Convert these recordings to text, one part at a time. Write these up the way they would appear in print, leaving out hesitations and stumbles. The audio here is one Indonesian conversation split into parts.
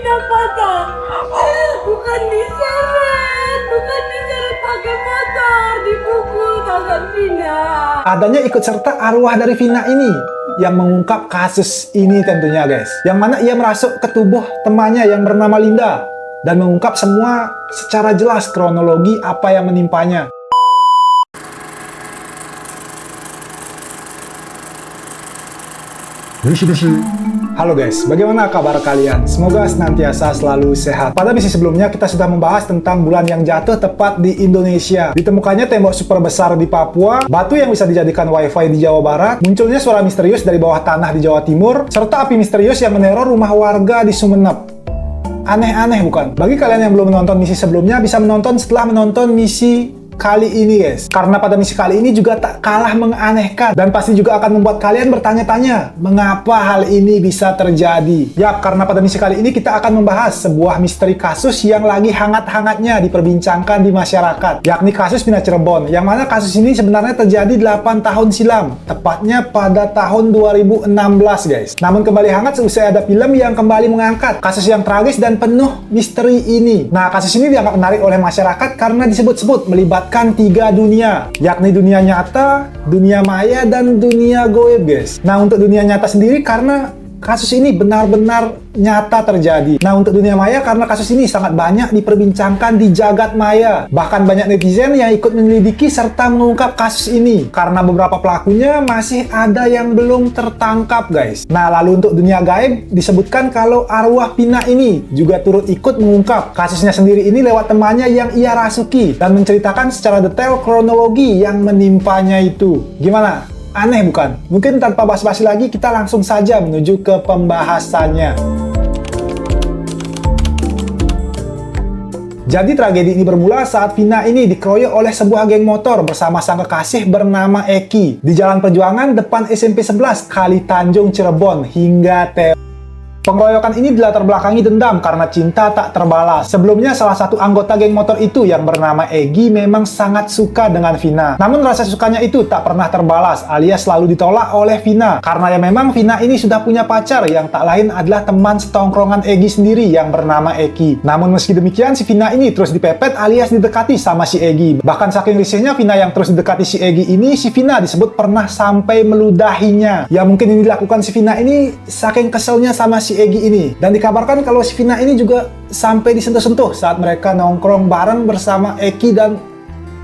Vina patah. Bukan diseret pakai motor, dipukul tangan Vina. Adanya ikut serta arwah dari Vina ini yang mengungkap kasus ini tentunya guys. Yang mana ia merasuk ke tubuh temannya yang bernama Linda dan mengungkap semua secara jelas kronologi apa yang menimpanya. Halo guys, bagaimana kabar kalian? Semoga senantiasa selalu sehat. Pada misi sebelumnya kita sudah membahas tentang bulan yang jatuh tepat di Indonesia. Ditemukannya tembok super besar di Papua, batu yang bisa dijadikan wifi di Jawa Barat, munculnya suara misterius dari bawah tanah di Jawa Timur, serta api misterius yang meneror rumah warga di Sumeneb. Aneh-aneh bukan? Bagi kalian yang belum menonton misi sebelumnya, bisa menonton setelah menonton misi kali ini guys. Karena pada misi kali ini juga tak kalah menganehkan dan pasti juga akan membuat kalian bertanya-tanya mengapa hal ini bisa terjadi. Yap, karena pada misi kali ini kita akan membahas sebuah misteri kasus yang lagi hangat-hangatnya diperbincangkan di masyarakat, yakni kasus Vina Cirebon, yang mana kasus ini sebenarnya terjadi 8 tahun silam, tepatnya pada tahun 2016 guys. Namun kembali hangat seusai ada film yang kembali mengangkat kasus yang tragis dan penuh misteri ini. Nah, kasus ini dianggap menarik oleh masyarakat karena disebut-sebut melibatkan 3 dunia, yakni dunia nyata, dunia maya, dan dunia goib guys. Nah, untuk dunia nyata sendiri karena kasus ini benar-benar nyata terjadi. Nah, untuk dunia maya karena kasus ini sangat banyak diperbincangkan di jagat maya. Bahkan banyak netizen yang ikut menyelidiki serta mengungkap kasus ini. Karena beberapa pelakunya masih ada yang belum tertangkap guys. Nah, lalu untuk dunia gaib disebutkan kalau arwah Vina ini juga turut ikut mengungkap kasusnya sendiri ini lewat temannya yang ia rasuki dan menceritakan secara detail kronologi yang menimpanya itu. Gimana? Aneh bukan? Mungkin tanpa basa-basi lagi kita langsung saja menuju ke pembahasannya. Jadi tragedi ini bermula saat Vina ini dikeroyok oleh sebuah geng motor bersama sang kekasih bernama Eki di Jalan Perjuangan depan SMP 11 Kali Tanjung Cirebon hingga tewas. Pengeroyokan ini dilatar belakangi dendam karena cinta tak terbalas. Sebelumnya salah satu anggota geng motor itu yang bernama Egi memang sangat suka dengan Vina. Namun rasa sukanya itu tak pernah terbalas alias selalu ditolak oleh Vina. Karena ya memang Vina ini sudah punya pacar yang tak lain adalah teman setongkrongan Egi sendiri yang bernama Eki. Namun meski demikian si Vina ini terus dipepet alias didekati sama si Egi. Bahkan saking risihnya Vina yang terus didekati si Egi ini, si Vina disebut pernah sampai meludahinya. Ya mungkin ini dilakukan si Vina ini saking keselnya sama si Egi ini. Dan dikabarkan kalau si Vina ini juga sampai disentuh-sentuh saat mereka nongkrong bareng bersama Eki dan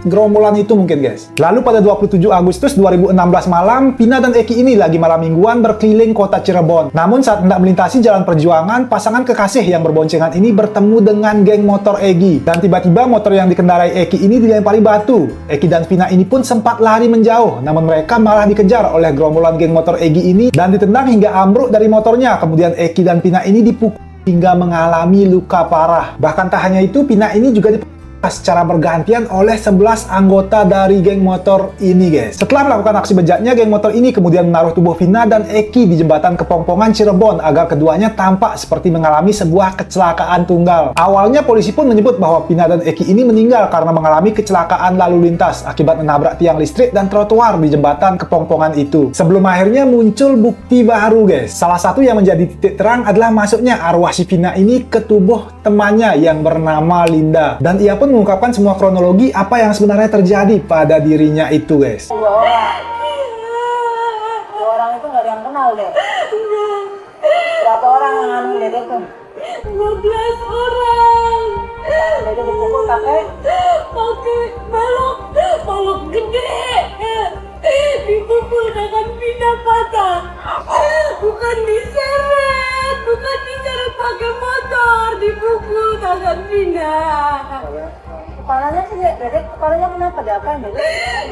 gerombolan itu mungkin guys. Lalu pada 27 Agustus 2016 malam, Vina dan Eki ini lagi malam mingguan berkeliling kota Cirebon. Namun saat hendak melintasi Jalan Perjuangan, pasangan kekasih yang berboncengan ini bertemu dengan geng motor Egi. Dan tiba-tiba motor yang dikendarai Eki ini dilempari batu. Eki dan Vina ini pun sempat lari menjauh, namun mereka malah dikejar oleh gerombolan geng motor Egi ini dan ditendang hingga ambruk dari motornya. Kemudian Eki dan Vina ini dipukul hingga mengalami luka parah. Bahkan tak hanya itu, Vina ini juga secara bergantian oleh 11 anggota dari geng motor ini guys. Setelah melakukan aksi bejatnya, geng motor ini kemudian menaruh tubuh Vina dan Eki di jembatan Kepongpongan Cirebon agar keduanya tampak seperti mengalami sebuah kecelakaan tunggal. Awalnya polisi pun menyebut bahwa Vina dan Eki ini meninggal karena mengalami kecelakaan lalu lintas akibat menabrak tiang listrik dan trotoar di jembatan Kepongpongan itu. Sebelum akhirnya muncul bukti baru guys. Salah satu yang menjadi titik terang adalah masuknya arwah si Vina ini ke tubuh temannya yang bernama Linda. Dan ia pun mengungkapkan semua kronologi apa yang sebenarnya terjadi pada dirinya itu guys. Dua orang itu nggak ada yang kenal deh. Berapa orang yang anu dede tuh? 12 orang. Dede dipukul pakai balok gede. Dipukul tangan Vina patah. Bukan diseret pakai motor, dipukul tangan Vina. Kepalanya sih, dede kepalanya kenapa? Ada apa nih?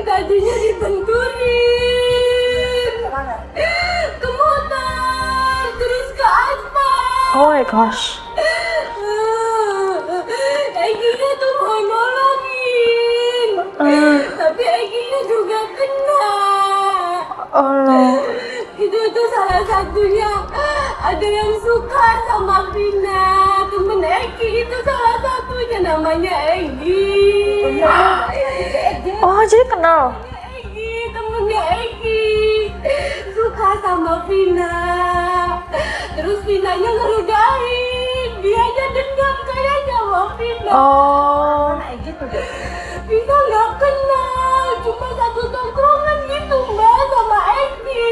Tadinya dibenturin. Kemana? Ke motor, terus ke aspal. Oh my gosh. Eginya tuh mau nolongin, tapi Eginya juga kena. Oh no. Itu salah satunya ada yang suka sama Vina. Temen Egi itu salah satunya namanya Egi. Oh, jadi kenal. Egi, temennya Egi suka sama Vina. Terus Vinanya ngerudahin, dia Oh. Nah, gitu deh. Vina nggak kenal, cuma satu tongkrongan gitu Mbak sama Eki.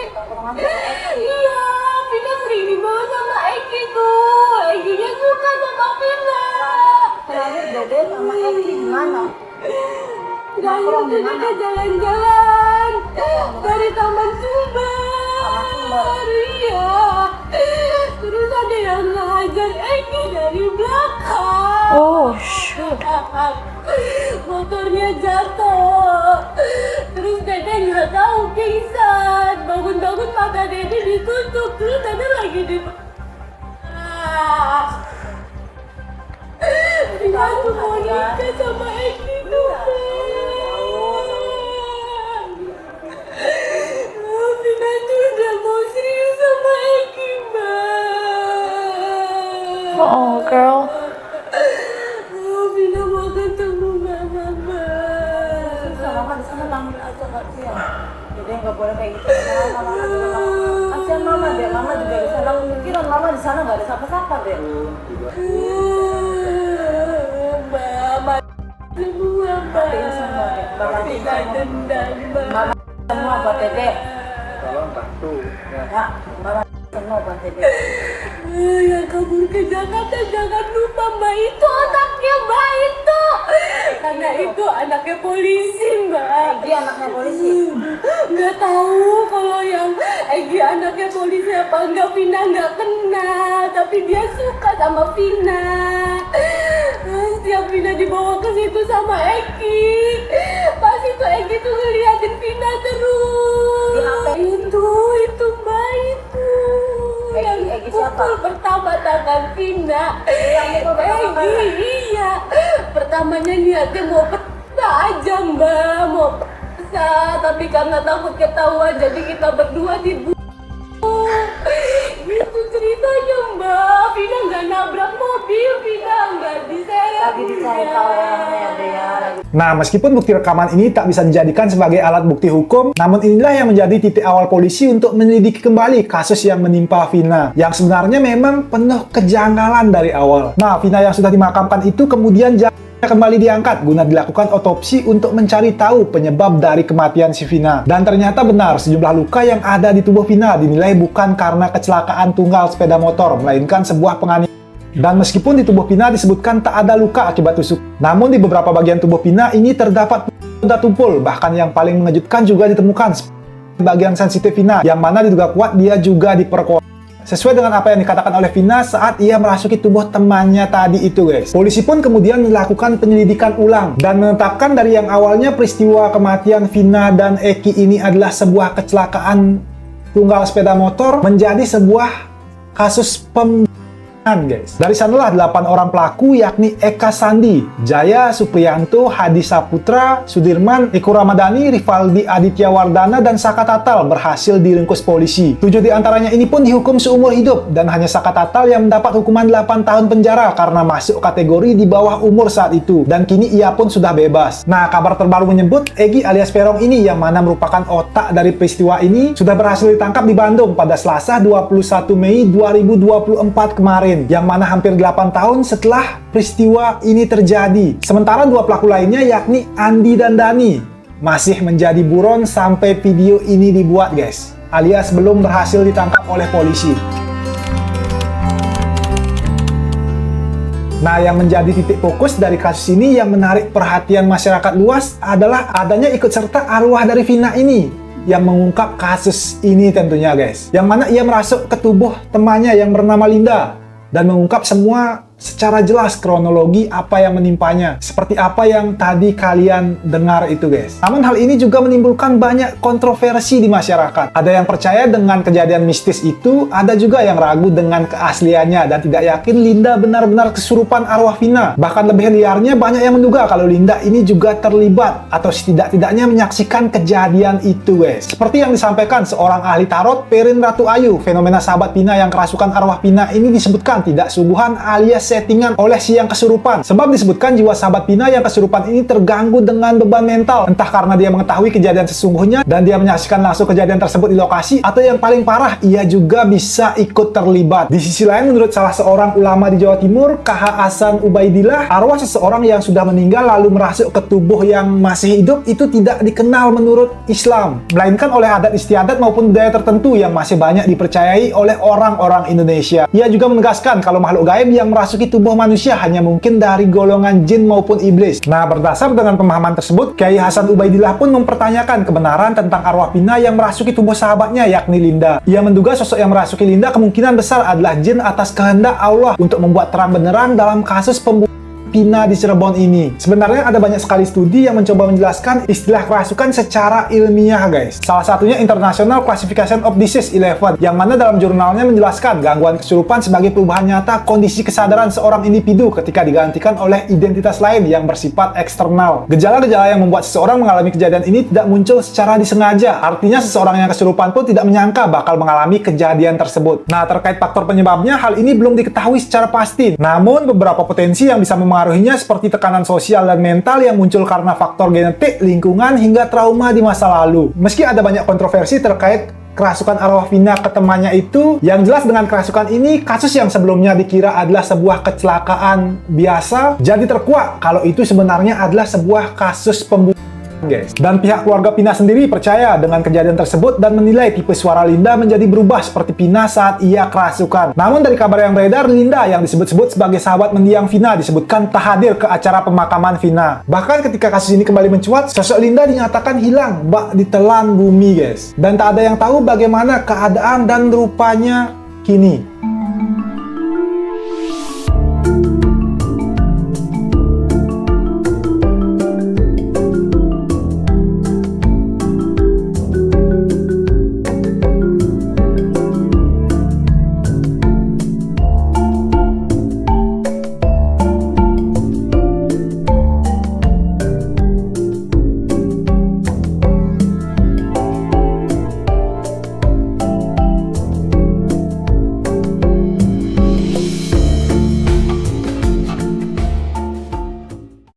Tongkrongan sama Eki. Iya, Vina sering dibawa sama Eki tuh. Ekinya suka sama Vina. Terakhir Dede sama Eki di mana? Terakhir tuh kita jalan-jalan dari Taman Sumber. Iya. Terus ada yang ngajar Eki dari belakang. Oh, shoot. Motornya jatuh. Terus Dede nggak tahu pingsan. Bangun-bangun mata Dede ditutup. Terus Dede lagi di Vina tuh mau nikah sama Eki tuh. Vina tuh udah mau serius sama Eki, Mbak. Oh, girl. Vina mau ketemu Mama, Mbak. Sama Mama di sana nangis aja kasihan. Dede nggak boleh kayak gitu. Mama juga nangis. Kasihan Mama deh. Mama juga di sana. Pikiran Mama di sana nggak ada siapa-siapa deh. Mama semua, Mbak. Matiin semua deh. Mama Vina dendam, Mbak. Mama semua buat Dede. Tolong bantu ya. Ya, Mama semua buat Dede. Yang kabur ke Jakarta jangan lupa Mbak itu anaknya Mbak itu. Karena itu anaknya polisi, Mbak. Dia anaknya polisi. Nggak tahu kalau yang Egi anaknya polisi apa enggak, Vina nggak kenal, tapi dia suka sama Vina. Setiap Vina dibawa ke situ sama Egi, pas itu Egi tuh ngeliatin Vina terus. Di HP? Itu Mbak itu. Egi siapa? Pukul pertama tangan Vina. Yang pukul pertama kali? Egi, iya. Pertamanya niatnya mau pesta aja Mbak, mau pesta, tapi karena takut ketahuan jadi kita berdua dibunuh. Itu ceritanya Mbak. Vina nggak nabrak mobil, Vina nggak diseret. Lagi dicari tahu orangnya deh ya. Nah, meskipun bukti rekaman ini tak bisa dijadikan sebagai alat bukti hukum, namun inilah yang menjadi titik awal polisi untuk menyelidiki kembali kasus yang menimpa Vina, yang sebenarnya memang penuh kejanggalan dari awal. Nah, Vina yang sudah dimakamkan itu kemudian kembali diangkat guna dilakukan otopsi untuk mencari tahu penyebab dari kematian si Vina. Dan ternyata benar, sejumlah luka yang ada di tubuh Vina dinilai bukan karena kecelakaan tunggal sepeda motor, melainkan sebuah penganiayaan. Dan meskipun di tubuh Vina disebutkan tak ada luka akibat tusuk, namun di beberapa bagian tubuh Vina ini terdapat luka tumpul. Bahkan yang paling mengejutkan juga ditemukan bagian sensitif Vina, yang mana diduga kuat dia juga diperkosa. Sesuai dengan apa yang dikatakan oleh Vina saat ia merasuki tubuh temannya tadi itu, guys. Polisi pun kemudian melakukan penyelidikan ulang dan menetapkan dari yang awalnya peristiwa kematian Vina dan Eki ini adalah sebuah kecelakaan tunggal sepeda motor menjadi sebuah kasus pembunuhan, guys. Dari sanalah 8 orang pelaku yakni Eka Sandi, Jaya Supriyanto, Hadi Saputra, Sudirman, Eko Ramadhani, Rivaldi Aditya Wardana, dan Saka Tatal berhasil diringkus polisi. 7 di antaranya ini pun dihukum seumur hidup dan hanya Saka Tatal yang mendapat hukuman 8 tahun penjara karena masuk kategori di bawah umur saat itu, dan kini ia pun sudah bebas. Nah, kabar terbaru menyebut Egi alias Peron ini yang mana merupakan otak dari peristiwa ini sudah berhasil ditangkap di Bandung pada Selasa 21 Mei 2024 kemarin, yang mana hampir 8 tahun setelah peristiwa ini terjadi. Sementara 2 pelaku lainnya yakni Andi dan Dani masih menjadi buron sampai video ini dibuat, guys, alias belum berhasil ditangkap oleh polisi. Nah, yang menjadi titik fokus dari kasus ini yang menarik perhatian masyarakat luas adalah adanya ikut serta arwah dari Vina ini yang mengungkap kasus ini tentunya, guys. Yang mana ia merasuk ke tubuh temannya yang bernama Linda dan mengungkap semua secara jelas kronologi apa yang menimpanya, seperti apa yang tadi kalian dengar itu, guys. Namun hal ini juga menimbulkan banyak kontroversi di masyarakat. Ada yang percaya dengan kejadian mistis itu, ada juga yang ragu dengan keasliannya dan tidak yakin Linda benar-benar kesurupan arwah Vina. Bahkan lebih liarnya, banyak yang menduga kalau Linda ini juga terlibat atau setidak-tidaknya menyaksikan kejadian itu, guys. Seperti yang disampaikan seorang ahli tarot, Perin Ratu Ayu, fenomena sahabat Vina yang kerasukan arwah Vina ini disebutkan tidak subuhan alias settingan oleh si yang kesurupan. Sebab disebutkan jiwa sahabat Vina yang kesurupan ini terganggu dengan beban mental. Entah karena dia mengetahui kejadian sesungguhnya dan dia menyaksikan langsung kejadian tersebut di lokasi, atau yang paling parah, ia juga bisa ikut terlibat. Di sisi lain, menurut salah seorang ulama di Jawa Timur, KH Hasan Ubaidillah, arwah seseorang yang sudah meninggal lalu merasuk ke tubuh yang masih hidup itu tidak dikenal menurut Islam, melainkan oleh adat istiadat maupun budaya tertentu yang masih banyak dipercayai oleh orang-orang Indonesia. Ia juga menegaskan kalau makhluk gaib yang merasuki tubuh manusia hanya mungkin dari golongan jin maupun iblis. Nah, berdasar dengan pemahaman tersebut, Kiai Hasan Ubaidillah pun mempertanyakan kebenaran tentang arwah Vina yang merasuki tubuh sahabatnya, yakni Linda. Ia menduga sosok yang merasuki Linda kemungkinan besar adalah jin atas kehendak Allah untuk membuat terang benderang dalam kasus pembunuhan Vina di Cirebon ini. Sebenarnya ada banyak sekali studi yang mencoba menjelaskan istilah kerasukan secara ilmiah, guys. Salah satunya International Classification of Disease 11, yang mana dalam jurnalnya menjelaskan gangguan kesurupan sebagai perubahan nyata kondisi kesadaran seorang individu ketika digantikan oleh identitas lain yang bersifat eksternal. Gejala-gejala yang membuat seseorang mengalami kejadian ini tidak muncul secara disengaja. Artinya seseorang yang kesurupan pun tidak menyangka bakal mengalami kejadian tersebut. Nah, terkait faktor penyebabnya, hal ini belum diketahui secara pasti. Namun, beberapa potensi yang bisa mempengaruhinya seperti tekanan sosial dan mental yang muncul karena faktor genetik, lingkungan, hingga trauma di masa lalu. Meski ada banyak kontroversi terkait kerasukan arwah Vina ke temannya itu, yang jelas dengan kerasukan ini, kasus yang sebelumnya dikira adalah sebuah kecelakaan biasa, jadi terkuak kalau itu sebenarnya adalah sebuah kasus pembunuhan, guys. Dan pihak keluarga Vina sendiri percaya dengan kejadian tersebut dan menilai tipe suara Linda menjadi berubah seperti Vina saat ia kerasukan. Namun dari kabar yang beredar, Linda yang disebut-sebut sebagai sahabat mendiang Vina disebutkan tak hadir ke acara pemakaman Vina. Bahkan ketika kasus ini kembali mencuat, sosok Linda dinyatakan hilang bak ditelan bumi, guys. Dan tak ada yang tahu bagaimana keadaan dan rupanya kini.